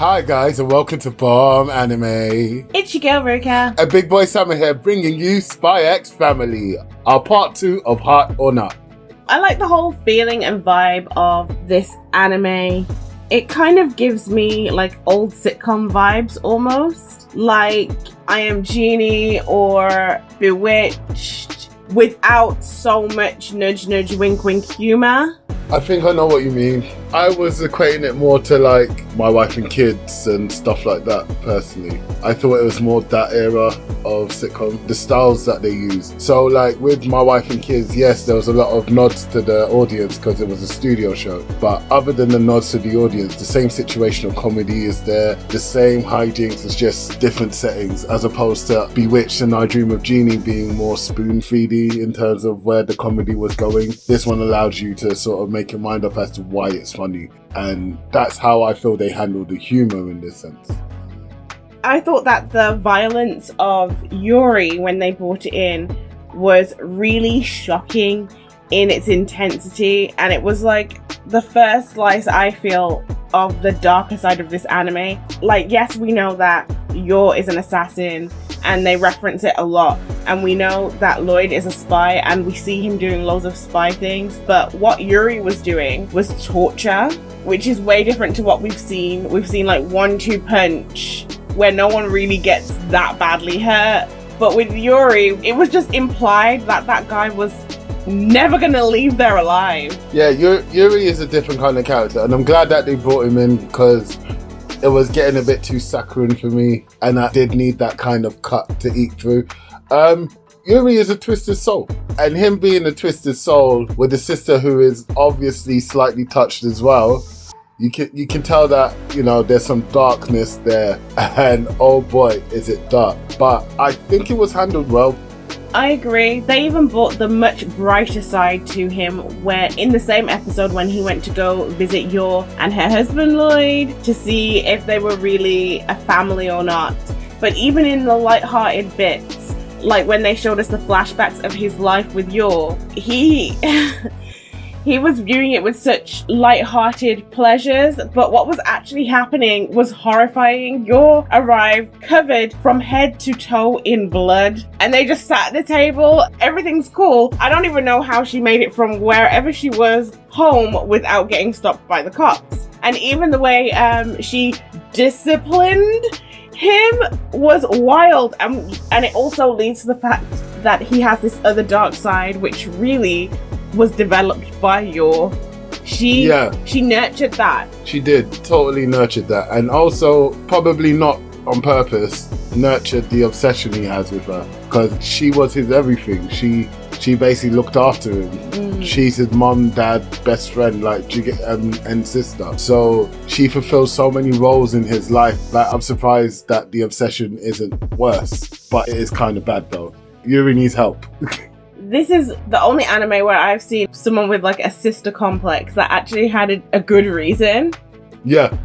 Hi guys and welcome to Bomb Anime. It's your girl Ruka. A big boy Summer here bringing you Spy X Family, our part 2 of Heart or Not. I like the whole feeling and vibe of this anime. It kind of gives me like old sitcom vibes almost. Like I Am Genie or Bewitched without so much nudge nudge wink wink humor. I think I know what you mean. I was equating it more to like My Wife and Kids and stuff like that personally. I thought it was more that era of sitcom, the styles that they use. So like with My Wife and Kids, yes, there was a lot of nods to the audience because it was a studio show. But other than the nods to the audience, the same situational comedy is there, the same hijinks, it's just different settings as opposed to Bewitched and I Dream of Genie being more spoon-feedy in terms of where the comedy was going. This one allows you to sort of make your mind up as to why it's funny, and that's how I feel they handle the humor in this sense. I thought that the violence of Yuri when they brought it in was really shocking in its intensity, and it was like the first slice I feel of the darker side of this anime. Like, yes, we know that Yor is an assassin and they reference it a lot, and we know that Lloyd is a spy and we see him doing loads of spy things, but what Yuri was doing was torture, which is way different to what we've seen. We've seen like 1-2 punch where no one really gets that badly hurt, but with Yuri it was just implied that that guy was never gonna leave there alive. Yeah, Yuri is a different kind of character, and I'm glad that they brought him in because it was getting a bit too saccharine for me, and I did need that kind of cut to eat through. Yuri is a twisted soul, and him being a twisted soul with a sister who is obviously slightly touched as well, you can tell that, you know, there's some darkness there, and oh boy, is it dark. But I think it was handled well. I agree. They even brought the much brighter side to him, where in the same episode when he went to go visit Yor and her husband Lloyd to see if they were really a family or not. But even in the light-hearted bits, like when they showed us the flashbacks of his life with Yor, he was viewing it with such light-hearted pleasures, but what was actually happening was horrifying. Yor arrived covered from head to toe in blood, and they just sat at the table. Everything's cool. I don't even know how she made it from wherever she was home without getting stopped by the cops. And even the way she disciplined him was wild, and it also leads to the fact that he has this other dark side, which really was developed by Yor. She nurtured that. She did, totally nurtured that, and also probably not on purpose nurtured the obsession he has with her, because she was his everything. She basically looked after him. She's his mom, dad, best friend, like and sister. So she fulfills so many roles in his life. Like, I'm surprised that the obsession isn't worse, but it is kind of bad though. Yuri needs help. This is the only anime where I've seen someone with like a sister complex that actually had a good reason. Yeah.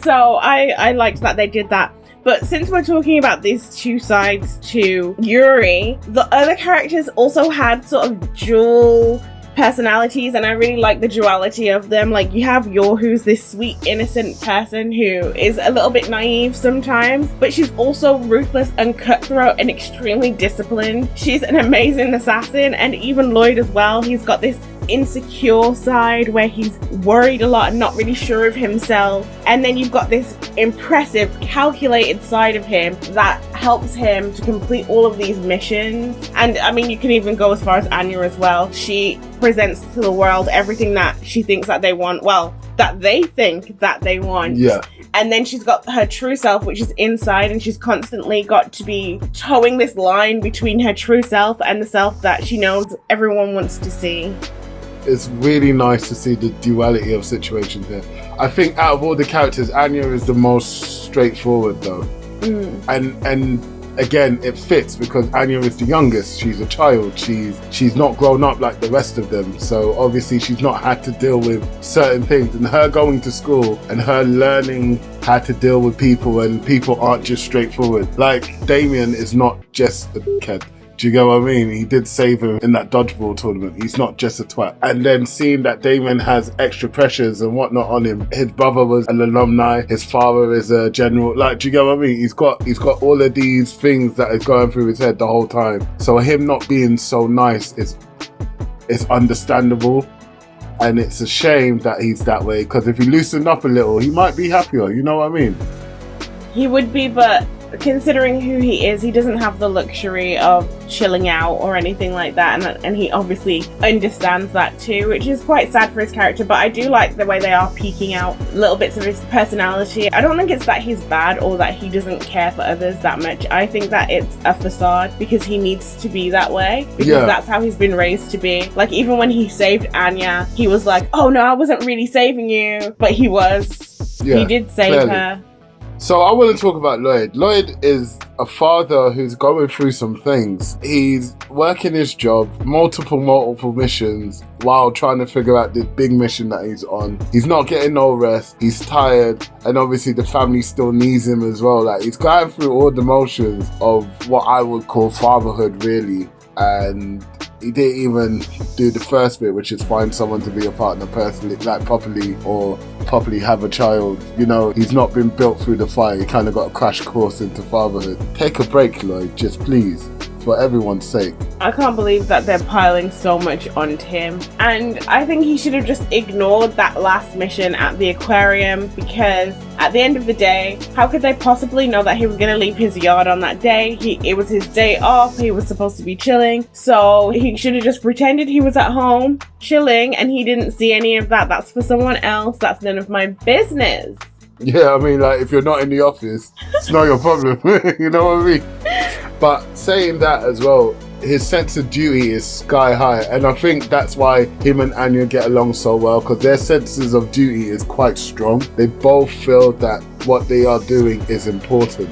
So I liked that they did that. But since we're talking about these two sides to Yuri, the other characters also had sort of dual personalities, and I really like the duality of them. Like, you have Yor, who's this sweet innocent person who is a little bit naive sometimes, but she's also ruthless and cutthroat and extremely disciplined. She's an amazing assassin, and even Lloyd as well. He's got this insecure side where he's worried a lot and not really sure of himself, and then you've got this impressive, calculated side of him that helps him to complete all of these missions. And I mean, you can even go as far as Anya as well. She presents to the world everything that she thinks that they want, well, that they think that they want. Yeah. And then she's got her true self, which is inside, and she's constantly got to be towing this line between her true self and the self that she knows everyone wants to see. It's really nice to see the duality of situations here. I think out of all the characters, Anya is the most straightforward though. And again, it fits because Anya is the youngest. She's a child. She's not grown up like the rest of them. So obviously she's not had to deal with certain things. And her going to school and her learning how to deal with people, and people aren't just straightforward. Like, Damien is not just a kid. Do you get what I mean? He did save him in that dodgeball tournament. He's not just a twat. And then seeing that Damon has extra pressures and whatnot on him. His brother was an alumni. His father is a general. Like, do you get what I mean? He's got all of these things that is going through his head the whole time. So him not being so nice is understandable. And it's a shame that he's that way, because if he loosened up a little, he might be happier. You know what I mean? He would be, but considering who he is, he doesn't have the luxury of chilling out or anything like that, and he obviously understands that too, which is quite sad for his character. But I do like the way they are peeking out little bits of his personality. I don't think it's that he's bad or that he doesn't care for others that much. I think that it's a facade because he needs to be that way, because that's how he's been raised to be. Like, even when he saved Anya, he was like, oh no, I wasn't really saving you, but he was. He did save her. So I want to talk about Lloyd. Lloyd is a father who's going through some things. He's working his job, multiple missions, while trying to figure out this big mission that he's on. He's not getting no rest. He's tired. And obviously the family still needs him as well. Like, he's going through all the motions of what I would call fatherhood, really. And he didn't even do the first bit, which is find someone to be a partner personally, like properly have a child. You know, he's not been built through the fire. He kind of got a crash course into fatherhood. Take a break, Lloyd, just please, for everyone's sake. I can't believe that they're piling so much onto him. And I think he should have just ignored that last mission at the aquarium, because at the end of the day, how could they possibly know that he was going to leave his yard on that day? It was his day off. He was supposed to be chilling. So he should have just pretended he was at home chilling and he didn't see any of that. That's for someone else. That's none of my business. Yeah, I mean, like, if you're not in the office, it's not your problem. You know what I mean? But saying that as well, his sense of duty is sky high. And I think that's why him and Anya get along so well, because their senses of duty is quite strong. They both feel that what they are doing is important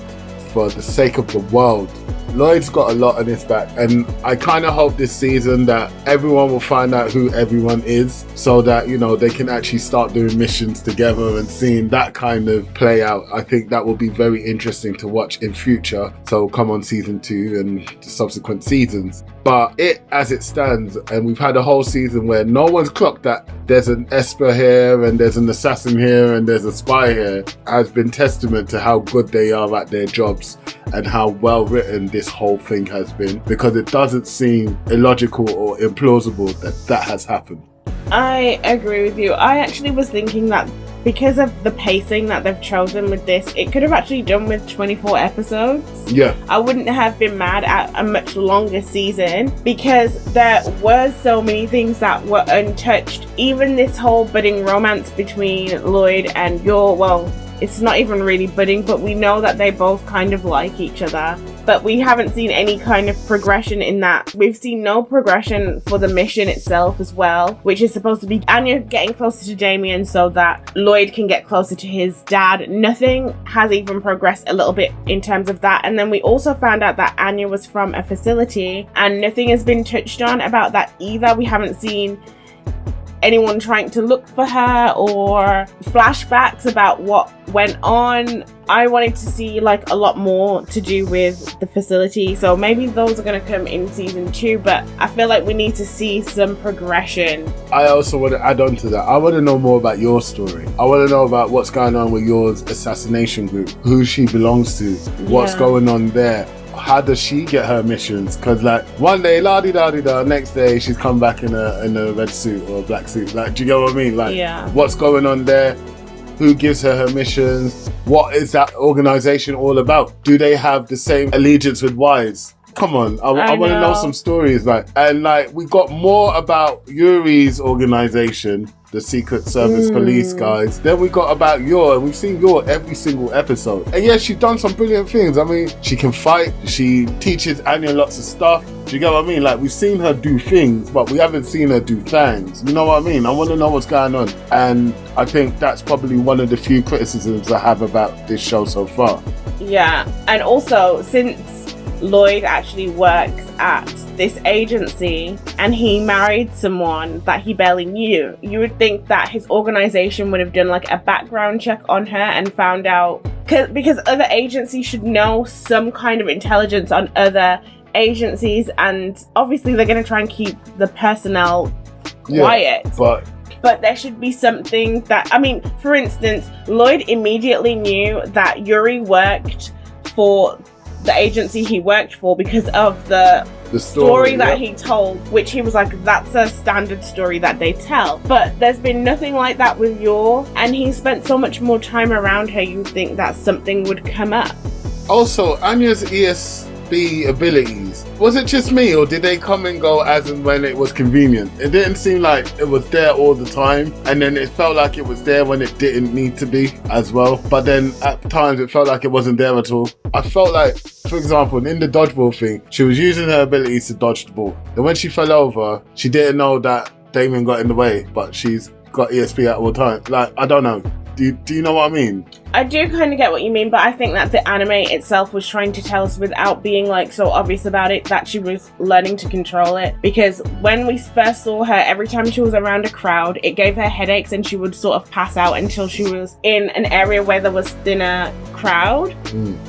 for the sake of the world. Lloyd's got a lot on his back, and I kind of hope this season that everyone will find out who everyone is, so that, you know, they can actually start doing missions together and seeing that kind of play out. I think that will be very interesting to watch in future. So come on season 2 and the subsequent seasons. But it, as it stands, and we've had a whole season where no one's clocked that there's an Esper here and there's an assassin here and there's a spy here, has been testament to how good they are at their jobs and how well written this whole thing has been, because it doesn't seem illogical or implausible that has happened. I agree with you. I actually was thinking that because of the pacing that they've chosen with this, it could have actually done with 24 episodes. Yeah. I wouldn't have been mad at a much longer season, because there were so many things that were untouched. Even this whole budding romance between Lloyd and Yor, well, it's not even really budding, but we know that they both kind of like each other. But we haven't seen any kind of progression in that. We've seen no progression for the mission itself as well, which is supposed to be Anya getting closer to Damien so that Lloyd can get closer to his dad. Nothing has even progressed a little bit in terms of that. And then we also found out that Anya was from a facility, and nothing has been touched on about that either. We haven't seen anyone trying to look for her or flashbacks about what went on. I wanted to see like a lot more to do with the facility, so maybe those are going to come in season 2, but I feel like we need to see some progression. I also want to add on to that. I want to know more about your story. I want to know about what's going on with Yor's assassination group, who she belongs to, what's going on there. How does she get her missions? Because like one day, la-di-da-di-da, next day she's come back in a red suit or a black suit. Like, do you get what I mean? Like, what's going on there? Who gives her missions? What is that organization all about? Do they have the same allegiance with Wise? Come on, I want to know some stories. We got more about Yuri's organization, the Secret Service police guys. Then we got about Yor, and we've seen Yor every single episode. And yes, she's done some brilliant things. I mean, she can fight. She teaches Anya lots of stuff. Do you get what I mean? Like, we've seen her do things, but we haven't seen her do things. You know what I mean? I want to know what's going on. And I think that's probably one of the few criticisms I have about this show so far. Yeah, and also, since Lloyd actually works at this agency and he married someone that he barely knew, you would think that his organization would have done like a background check on her and found out, because other agencies should know some kind of intelligence on other agencies, and obviously they're going to try and keep the personnel quiet. But there should be something that, I mean, for instance, Lloyd immediately knew that Yuri worked for the agency he worked for because of the story that he told, which he was like, that's a standard story that they tell. But there's been nothing like that with Yor, and he spent so much more time around her, you'd think that something would come up. Also, Anya's ESB abilities, was it just me, or did they come and go as and when it was convenient? It didn't seem like it was there all the time, and then it felt like it was there when it didn't need to be as well. But then at times it felt like it wasn't there at all. I felt like, for example, in the dodgeball thing, she was using her abilities to dodge the ball. And when she fell over, she didn't know that Damien got in the way, but she's got ESP at all times. Like, I don't know. Do you know what I mean? I do kind of get what you mean, but I think that the anime itself was trying to tell us without being like so obvious about it that she was learning to control it. Because when we first saw her, every time she was around a crowd, it gave her headaches and she would sort of pass out until she was in an area where there was thinner crowd.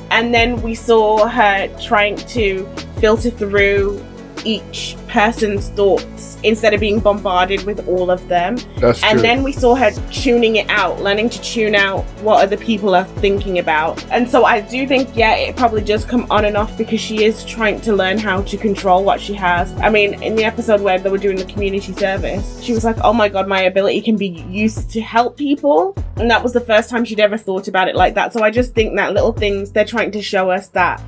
And then we saw her trying to filter through each person's thoughts instead of being bombarded with all of them. That's true. And then we saw her tuning it out, learning to tune out what other people are thinking about. And so I do think, yeah, it probably does come on and off because she is trying to learn how to control what she has. I mean, in the episode where they were doing the community service, she was like, oh my god, my ability can be used to help people. And that was the first time she'd ever thought about it like that. So I just think that little things, they're trying to show us that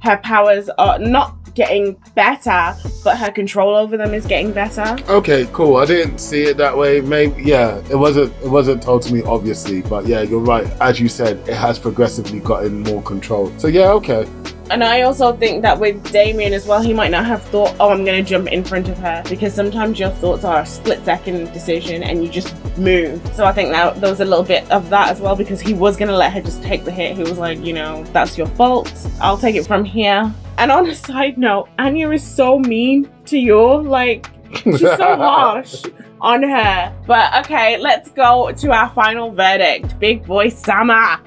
her powers are not getting better, but her control over them is getting better. Okay, cool. I didn't see it that way. Maybe, yeah, it wasn't told to me, obviously, but yeah, you're right. As you said, it has progressively gotten more control. So yeah, okay. And I also think that with Damien as well, he might not have thought, oh, I'm going to jump in front of her, because sometimes your thoughts are a split-second decision and you just move. So I think that there was a little bit of that as well, because he was going to let her just take the hit. He was like, you know, that's your fault. I'll take it from here. And on a side note, Anya is so mean to Yor. Like, she's so harsh on her. But okay, let's go to our final verdict. Big boy Sama.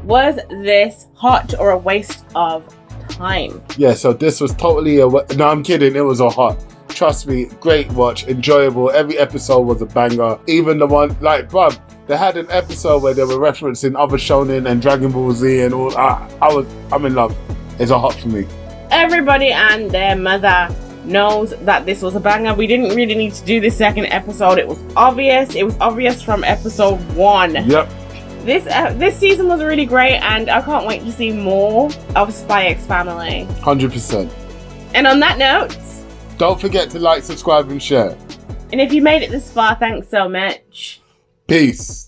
Was this hot or a waste of time? Yeah, so this was totally no, I'm kidding. It was a hot. Trust me, great watch, enjoyable. Every episode was a banger. Even the one, like, bruv, they had an episode where they were referencing other shonen and Dragon Ball Z and all. I'm in love. It's a hot for me. Everybody and their mother knows that this was a banger. We didn't really need to do this second episode. It was obvious. It was obvious from episode 1. Yep. This season was really great, and I can't wait to see more of Spy X Family. 100%. And on that note, don't forget to like, subscribe, and share. And if you made it this far, thanks so much. Peace.